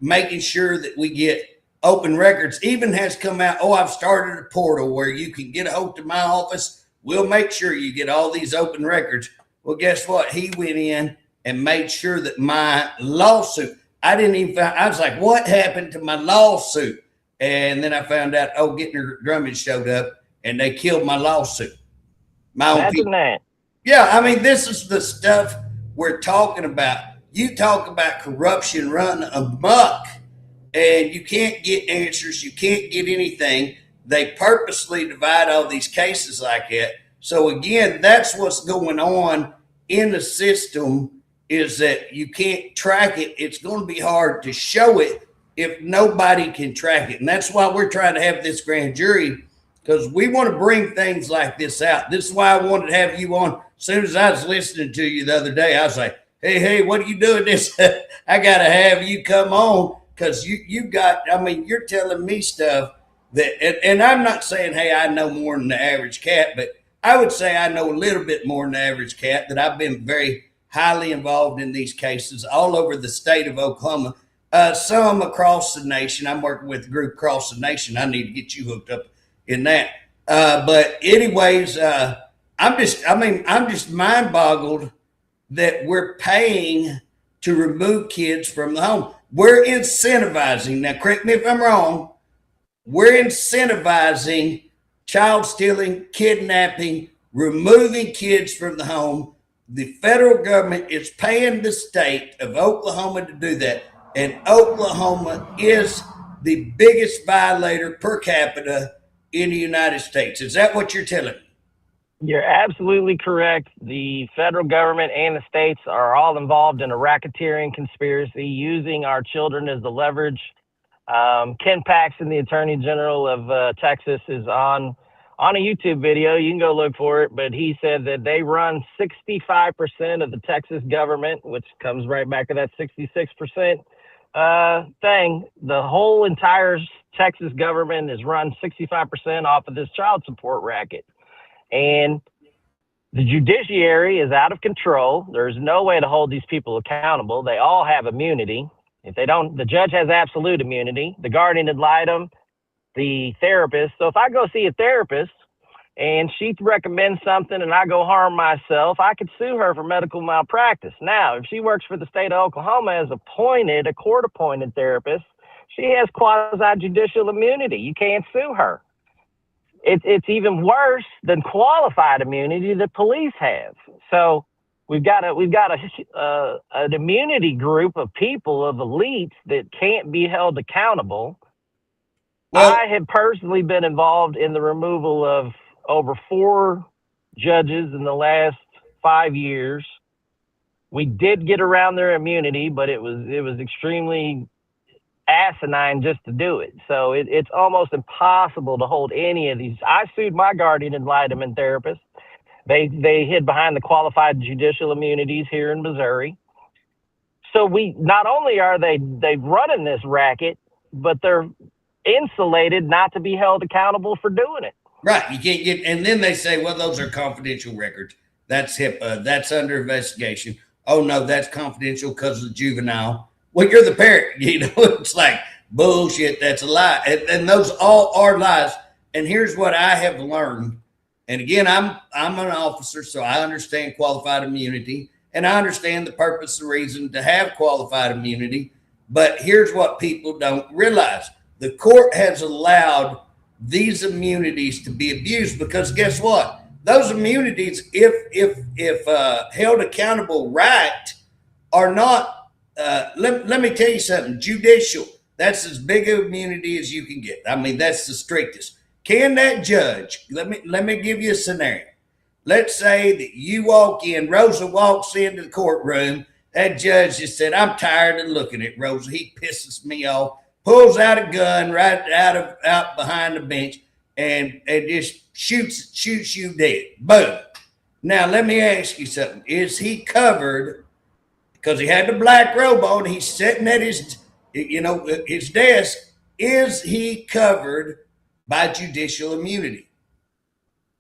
making sure that we get open records, even has come out. Oh, I've started a portal where you can get a hold to my office. We'll make sure you get all these open records. Well, guess what? He went in and made sure that my lawsuit, I didn't even find, I was like, what happened to my lawsuit? And then I found out, oh, Gittner Drummond showed up and they killed my lawsuit. My own Imagine people. that. Yeah, I mean, this is the stuff we're talking about. You talk about corruption run amok, and you can't get answers. You can't get anything. They purposely divide all these cases like that. So again, that's what's going on in the system, is that you can't track it. It's going to be hard to show it if nobody can track it. And that's why we're trying to have this grand jury, because we want to bring things like this out. This is why I wanted to have you on. As soon as I was listening to you the other day, I was like, hey, what are you doing this? I got to have you come on, because you got, I mean, you're telling me stuff that, and I'm not saying, hey, I know more than the average cat, but I would say I know a little bit more than the average cat, that I've been very highly involved in these cases all over the state of Oklahoma, some across the nation. I'm working with a group across the nation. I need to get you hooked up in that. But anyways, I'm just mind boggled that we're paying to remove kids from the home. We're incentivizing, now correct me if I'm wrong, we're incentivizing child stealing, kidnapping, removing kids from the home. The federal government is paying the state of Oklahoma to do that. And Oklahoma is the biggest violator per capita in the United States. Is that what you're telling me? You're absolutely correct. The federal government and the states are all involved in a racketeering conspiracy, using our children as the leverage. Ken Paxton, the Attorney General of Texas, is on a YouTube video. You can go look for it, but he said that they run 65% of the Texas government, which comes right back to that 66% thing. The whole entire Texas government is run 65% off of this child support racket. And the judiciary is out of control. There's no way to hold these people accountable. They all have immunity. If they don't, the judge has absolute immunity. The guardian ad litem, the therapist. So if I go see a therapist and she recommends something and I go harm myself, I could sue her for medical malpractice. Now, if she works for the state of Oklahoma as a court-appointed therapist, she has quasi-judicial immunity. You can't sue her. It's even worse than qualified immunity that police have. So we've got an immunity group of people, of elites, that can't be held accountable. Well, I have personally been involved in the removal of over 4 judges in the last 5 years. We did get around their immunity, but it was extremely asinine just to do it. So it's almost impossible to hold any of these. I sued my guardian ad litem therapist. They hid behind the qualified judicial immunities here in Missouri. So we not only are they running this racket, but they're insulated not to be held accountable for doing it. Right. You can't get, and then they say, well, those are confidential records. That's HIPAA. That's under investigation. Oh no, that's confidential because of the juvenile. Well, you're the parent, it's like bullshit. That's a lie. And those all are lies. And here's what I have learned. And again, I'm an officer, so I understand qualified immunity, and I understand the purpose and reason to have qualified immunity. But here's what people don't realize. The court has allowed these immunities to be abused, because guess what? Those immunities, if held accountable right, are not, let me tell you something, judicial. That's as big of immunity as you can get. I mean, that's the strictest. Can that judge, let me give you a scenario. Let's say that you walk in, Rosa walks into the courtroom. That judge just said, I'm tired of looking at Rosa. He pisses me off, pulls out a gun right out behind the bench and just shoots you dead. Boom. Now, let me ask you something. Is he covered because he had the black robe on? He's sitting at his desk. Is he covered by judicial immunity?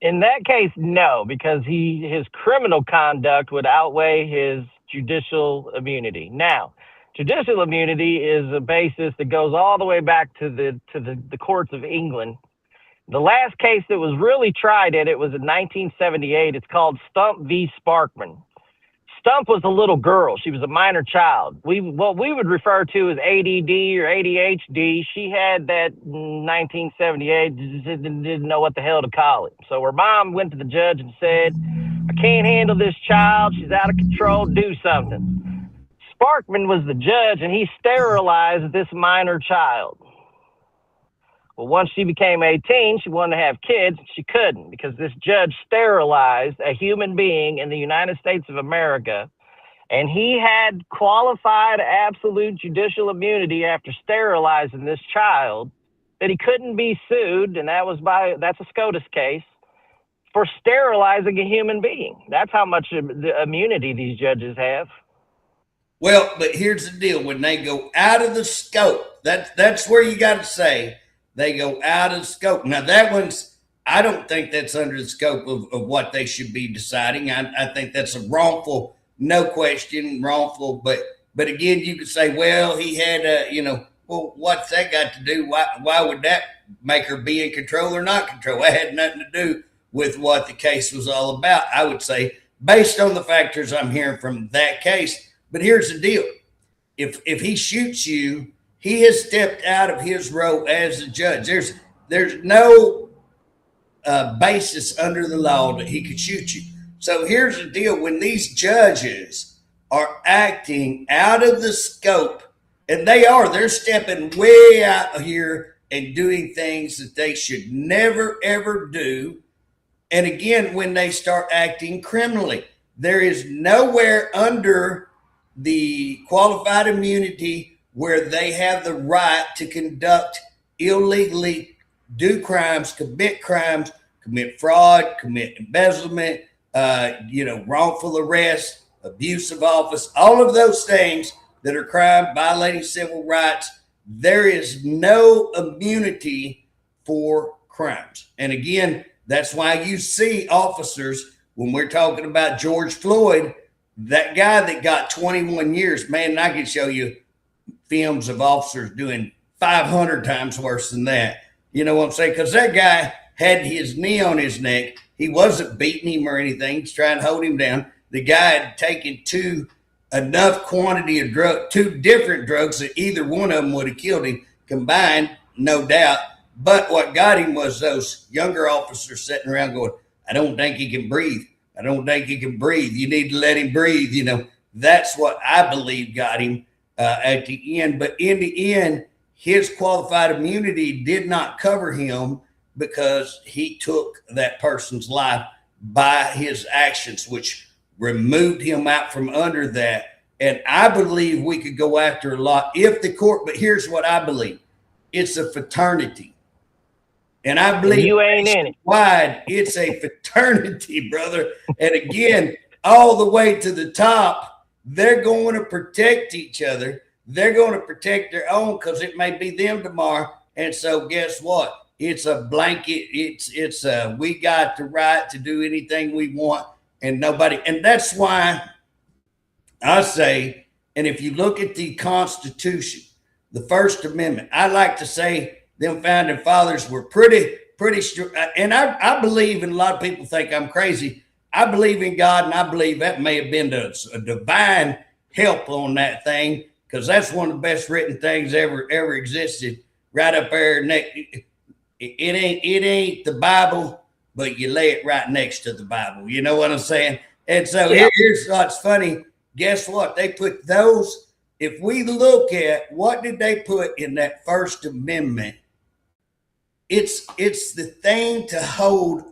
In that case, no, because his criminal conduct would outweigh his judicial immunity. Now, judicial immunity is a basis that goes all the way back to the courts of England. The last case that was really tried it was in 1978. It's called Stump v. Sparkman. Stump was a little girl. She was a minor child. What we would refer to as ADD or ADHD. She had that in 1978, didn't know what the hell to call it. So her mom went to the judge and said, I can't handle this child. She's out of control. Do something. Sparkman was the judge, and he sterilized this minor child. Well, once she became 18, she wanted to have kids. She couldn't because this judge sterilized a human being in the United States of America, and he had qualified absolute judicial immunity after sterilizing this child that he couldn't be sued, and that's a SCOTUS case, for sterilizing a human being. That's how much immunity these judges have. Well, but here's the deal. When they go out of the scope, that's where you got to say, they go out of scope. Now, that one's, I don't think that's under the scope of what they should be deciding. I think that's a wrongful, no question, wrongful. But again, you could say, well, he had well, what's that got to do? Why would that make her be in control or not control? That had nothing to do with what the case was all about, I would say, based on the factors I'm hearing from that case. But here's the deal. If he shoots you, he has stepped out of his role as a judge. There's no basis under the law that he could shoot you. So here's the deal. When these judges are acting out of the scope, and they're stepping way out here and doing things that they should never, ever do. And again, when they start acting criminally, there is nowhere under the qualified immunity where they have the right to conduct illegally, do crimes, commit fraud, commit embezzlement, wrongful arrest, abuse of office, all of those things that are crime, violating civil rights. There is no immunity for crimes. And again, that's why you see officers, when we're talking about George Floyd, that guy that got 21 years, man, and I can show you films of officers doing 500 times worse than that. You know what I'm saying? Because that guy had his knee on his neck. He wasn't beating him or anything. He's trying to hold him down. The guy had taken enough quantity of two different drugs that either one of them would have killed him combined, no doubt. But what got him was those younger officers sitting around going, I don't think he can breathe. I don't think he can breathe. You need to let him breathe. That's what I believe got him at the end. But in the end, his qualified immunity did not cover him because he took that person's life by his actions, which removed him out from under that. And I believe we could go after a lot if the court, but here's what I believe. It's a fraternity. And I believe you ain't in it. Wide, it's a fraternity, brother. And again, all the way to the top, they're going to protect each other. They're going to protect their own because it may be them tomorrow. And so guess what? It's a blanket. We got the right to do anything we want and nobody. And that's why I say, and if you look at the Constitution, the First Amendment, I like to say them founding fathers were pretty and I believe, and a lot of people think I'm crazy, I believe in God, and I believe that may have been a divine help on that thing, because that's one of the best written things ever existed, right up there. It ain't the Bible, but you lay it right next to the Bible. You know what I'm saying? And so here's what's funny. Guess what? They put those, if we look at what did they put in that First Amendment, it's the thing to hold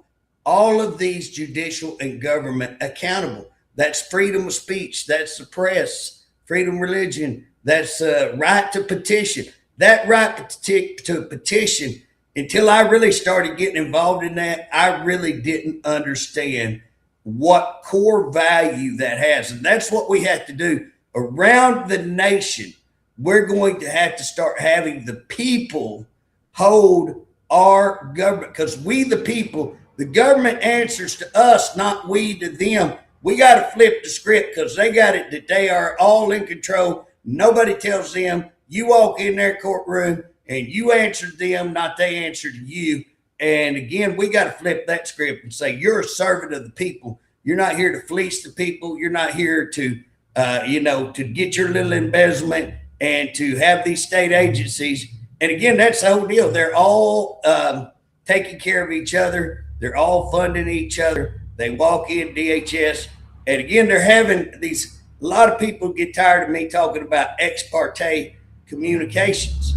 all of these judicial and government accountable. That's freedom of speech. That's the press, freedom of religion. That's right to petition. That right to petition, until I really started getting involved in that, I really didn't understand what core value that has. And that's what we have to do around the nation. We're going to have to start having the people hold our government, because we, the people, the government answers to us, not we to them. We got to flip the script, because they got it that they are all in control. Nobody tells them. You walk in their courtroom and you answer to them, not they answer to you. And again, we got to flip that script and say, you're a servant of the people. You're not here to fleece the people. You're not here to, to get your little embezzlement and to have these state agencies. And again, that's the whole deal. They're all taking care of each other. They're all funding each other. They walk in DHS. And again, they're having these, a lot of people get tired of me talking about ex parte communications.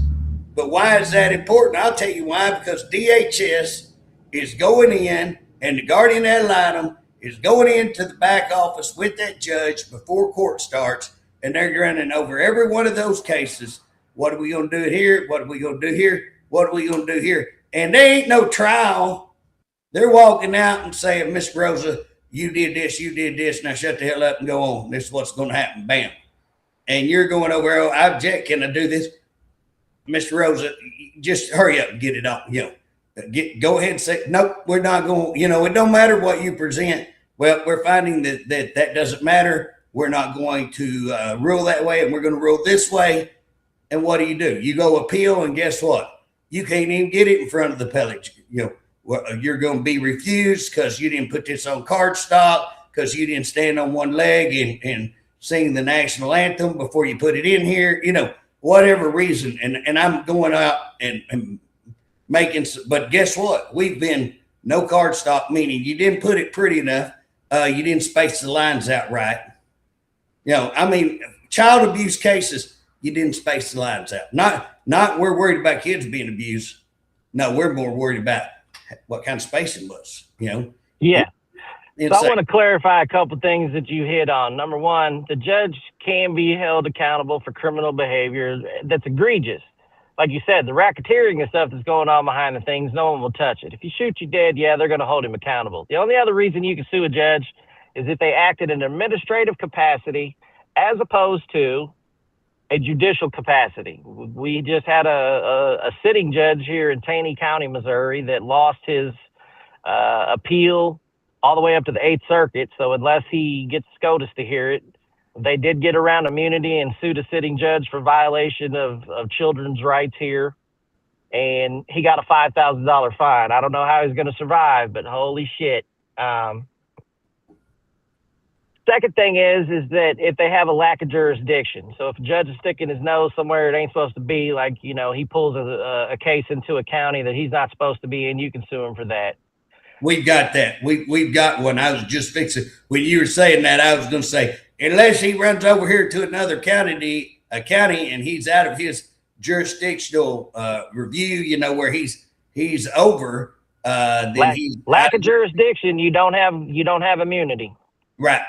But why is that important? I'll tell you why. Because DHS is going in, and the guardian ad litem is going into the back office with that judge before court starts, and they're running over every one of those cases. What are we going to do here? What are we going to do here? What are we going to do here? And there ain't no trial. They're walking out and saying, Miss Rosa, you did this, now shut the hell up and go on. This is what's going to happen. Bam. And you're going over, oh, I object, can I do this? Mr. Rosa, just hurry up and get it on. Go ahead and say, nope, we're not going, it don't matter what you present. Well, we're finding that doesn't matter. We're not going to rule that way, and we're going to rule this way. And what do? You go appeal, and guess what? You can't even get it in front of the appellate. You're going to be refused because you didn't put this on card stock, because you didn't stand on one leg and sing the national anthem before you put it in here, whatever reason. And I'm going out and making, but guess what? We've been no card stock, meaning you didn't put it pretty enough. You didn't space the lines out right. Child abuse cases, you didn't space the lines out. Not we're worried about kids being abused. No, we're more worried about what kind of spacing was, Yeah. So I want to clarify a couple of things that you hit on. Number one, the judge can be held accountable for criminal behavior that's egregious. Like you said, the racketeering and stuff that's going on behind the things, no one will touch it. If you shoot you dead, yeah, they're going to hold him accountable. The only other reason you can sue a judge is if they acted in an administrative capacity as opposed to a judicial capacity. We just had a sitting judge here in Taney County, Missouri, that lost his appeal all the way up to the 8th Circuit. So unless he gets SCOTUS to hear it, they did get around immunity and sued a sitting judge for violation of children's rights here. And he got a $5,000 fine. I don't know how he's going to survive, but holy shit. Second thing is that if they have a lack of jurisdiction, so if a judge is sticking his nose somewhere it ain't supposed to be, like, he pulls a case into a county that he's not supposed to be in, you can sue him for that. We've got that. We've got one. I was just fixing, when you were saying that, I was going to say, unless he runs over here to another county, and he's out of his jurisdictional review, where he's over, then he's lack of jurisdiction. You don't have immunity. Right.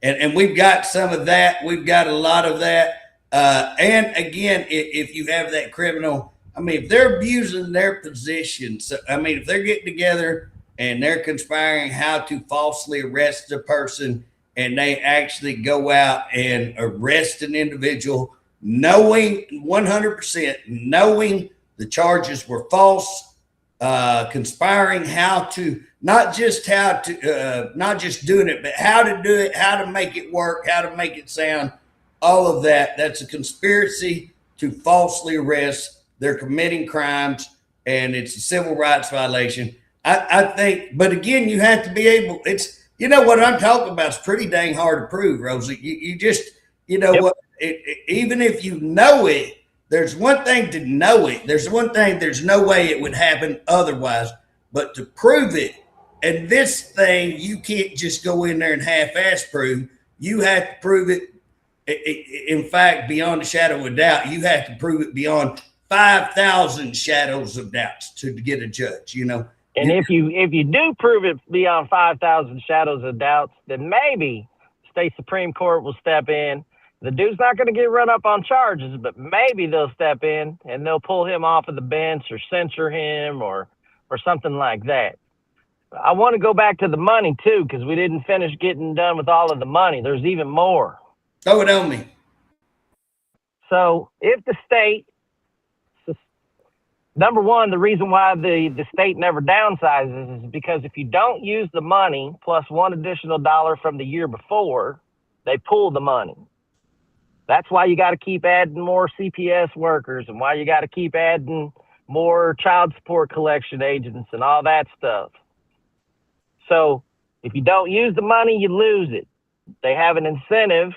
And we've got some of that. We've got a lot of that. And again, if you have that criminal, if they're abusing their position, so, if they're getting together and they're conspiring how to falsely arrest a person, and they actually go out and arrest an individual, knowing 100%, knowing the charges were false, conspiring how to, not just doing it, but how to do it, how to make it work, how to make it sound, all of that. That's a conspiracy to falsely arrest. They're committing crimes, and it's a civil rights violation. I think, but again, you have to be able, what I'm talking about is pretty dang hard to prove, Rosie. You just, Yep. what, even if you know it, there's one thing to know it. There's one thing, there's no way it would happen otherwise, but to prove it, and this thing, you can't just go in there and half-ass prove. You have to prove it. In fact, beyond a shadow of a doubt, you have to prove it beyond 5,000 shadows of doubts to get a judge, you know. And if you do prove it beyond 5,000 shadows of doubts, then maybe state Supreme Court will step in. The dude's not going to get run up on charges, but maybe they'll step in and they'll pull him off of the bench or censure him or something like that. I want to go back to the money too, because we didn't finish getting done with all of the money. There's even more. Throw it on me. So if the state, number one, the reason why the state never downsizes is because if you don't use the money plus one additional dollar from the year before, they pull the money. That's why you got to keep adding more CPS workers and why you got to keep adding more child support collection agents and all that stuff. So if you don't use the money, you lose it. They have an incentive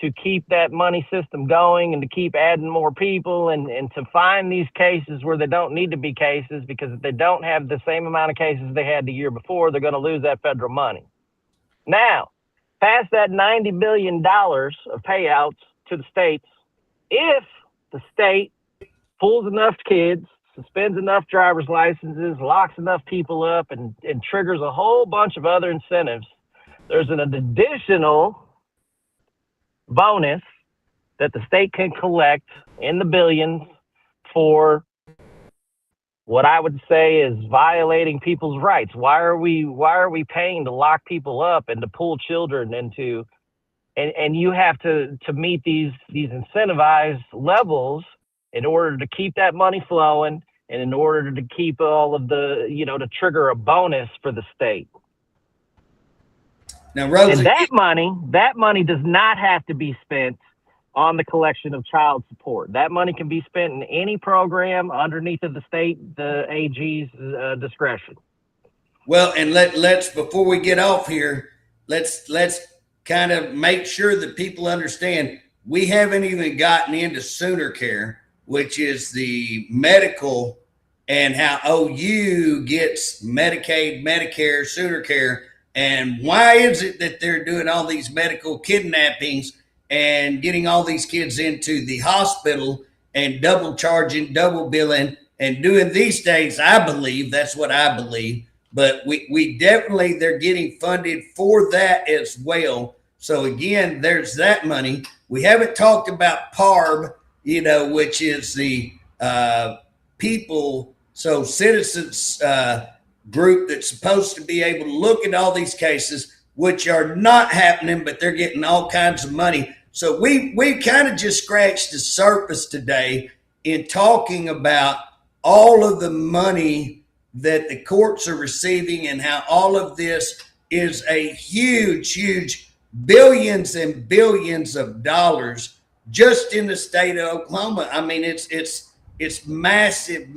to keep that money system going and to keep adding more people and to find these cases where they don't need to be cases, because if they don't have the same amount of cases they had the year before, they're going to lose that federal money. Now, past that $90 billion of payouts to the states, if the state pulls enough kids, suspends enough driver's licenses, locks enough people up, and triggers a whole bunch of other incentives, there's an additional bonus that the state can collect in the billions for what I would say is violating people's rights. Why are we paying to lock people up and to pull children into, and you have to meet these incentivized levels in order to keep that money flowing and in order to keep all of the, to trigger a bonus for the state. Now, Rosa, and that money does not have to be spent on the collection of child support. That money can be spent in any program underneath of the state, the AG's discretion. Well, and let's before we get off here, let's kind of make sure that people understand we haven't even gotten into Sooner Care, which is the medical, and how OU gets Medicaid, Medicare, Sooner Care. And why is it that they're doing all these medical kidnappings and getting all these kids into the hospital and double charging, double billing, and doing these things? I believe that's what I believe. But we definitely, they're getting funded for that as well. So again, there's that money. We haven't talked about PARB, which is the citizens group that's supposed to be able to look at all these cases, which are not happening, but they're getting all kinds of money. So we kind of just scratched the surface today in talking about all of the money that the courts are receiving and how all of this is a huge billions and billions of dollars just in the state of Oklahoma. I mean, it's massive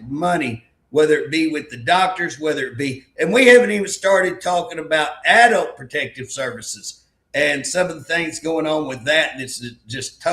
money, whether it be with the doctors, whether it be, and we haven't even started talking about adult protective services and some of the things going on with that. That's just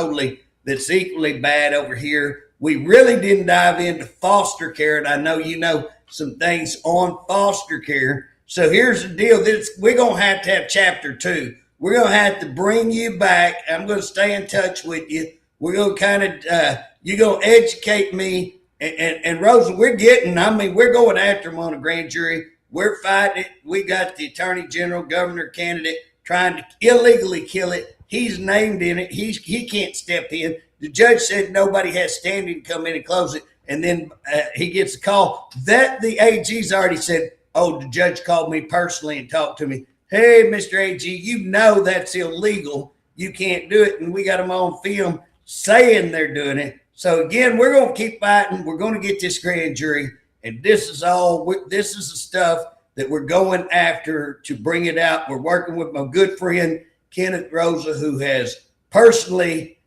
that's equally bad over here. We really didn't dive into foster care, and I know you know some things on foster care. So here's the deal. We're going to have chapter 2. We're going to have to bring you back. I'm going to stay in touch with you. We're going to you're going to educate me. And Rosa, we're going after him on a grand jury. We're fighting it. We got the attorney general, governor candidate trying to illegally kill it. He's named in it. He can't step in. The judge said nobody has standing to come in and close it. And then he gets a call that the AG's already said, oh, the judge called me personally and talked to me. Hey, Mr. AG, that's illegal. You can't do it. And we got them on film saying they're doing it. So again, we're going to keep fighting. We're going to get this grand jury. And this is the stuff that we're going after to bring it out. We're working with my good friend, Kenneth Rosa, who has personally,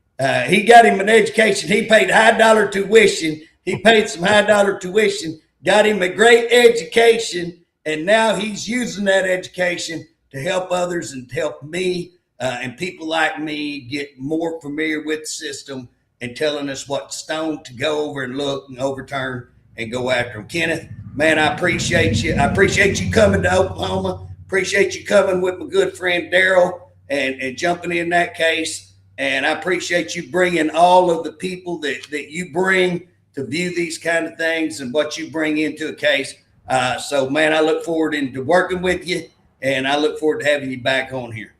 he got him an education. He paid high dollar tuition. He paid some high dollar tuition, got him a great education. And now he's using that education to help others and to help me and people like me get more familiar with the system and telling us what stone to go over and look and overturn and go after them. Kenneth, man, I appreciate you. I appreciate you coming to Oklahoma. Appreciate you coming with my good friend Daryl and jumping in that case. And I appreciate you bringing all of the people that you bring to view these kind of things and what you bring into a case. So, man, I look forward into working with you, and I look forward to having you back on here.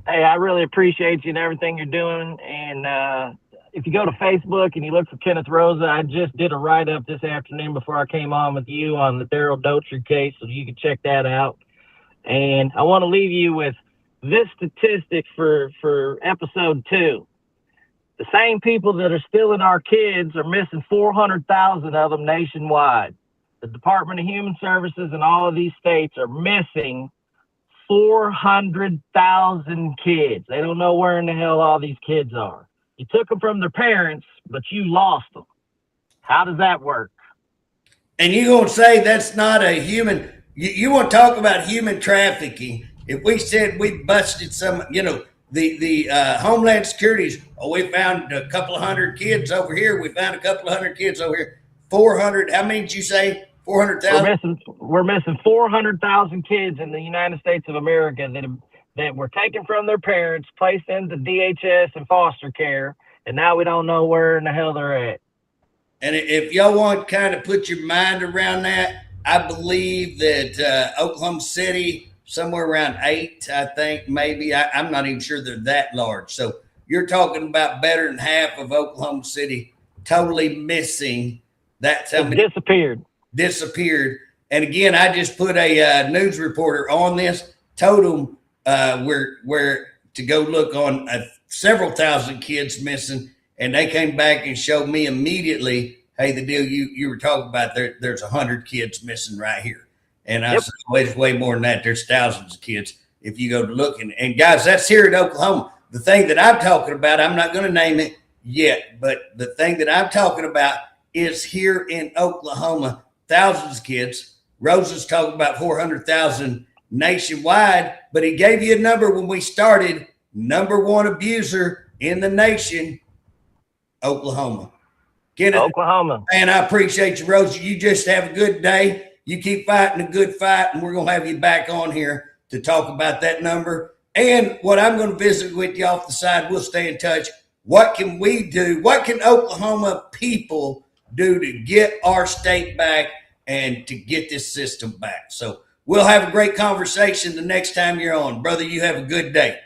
Hey, I really appreciate you and everything you're doing. And if you go to Facebook and you look for Kenneth Rosa, I just did a write-up this afternoon before I came on with you on the Daryl Docher case, so you can check that out. And I want to leave you with this statistic for episode 2. The same people that are stealing our kids are missing 400,000 of them nationwide. The Department of Human Services in all of these states are missing 400,000 kids. They don't know where in the hell all these kids are. You took them from their parents, but you lost them. How does that work? And you're going to say that's not a human, you want to talk about human trafficking. If we said we busted some, the Homeland Security's, we found a couple of hundred kids over here. We found a couple of hundred kids over here. 400, how many did you say? 400,000? We're missing 400,000 kids in the United States of America that were taken from their parents, placed into DHS and foster care, and now we don't know where in the hell they're at. And if y'all want to kind of put your mind around that, I believe that Oklahoma City, somewhere around 8, I think, maybe. I'm not even sure they're that large. So you're talking about better than half of Oklahoma City totally missing. That's how many disappeared. And again, I just put a news reporter on this, told them where to go look on several thousand kids missing, and they came back and showed me immediately, hey, the deal you were talking about, there's 100 kids missing right here. And I said, well, it's way more than that. There's thousands of kids if you go to look. And guys, that's here in Oklahoma. The thing that I'm talking about, I'm not going to name it yet, but the thing that I'm talking about is here in Oklahoma, thousands of kids. Rosa's talking about 400,000 nationwide, but he gave you a number when we started. Number 1 abuser in the nation, Oklahoma. Kenneth, Oklahoma. And I appreciate you, Rosa. You just have a good day. You keep fighting a good fight, and we're going to have you back on here to talk about that number. And what I'm going to visit with you off the side, we'll stay in touch. What can we do? What can Oklahoma people do to get our state back and to get this system back? So we'll have a great conversation the next time you're on. Brother, you have a good day.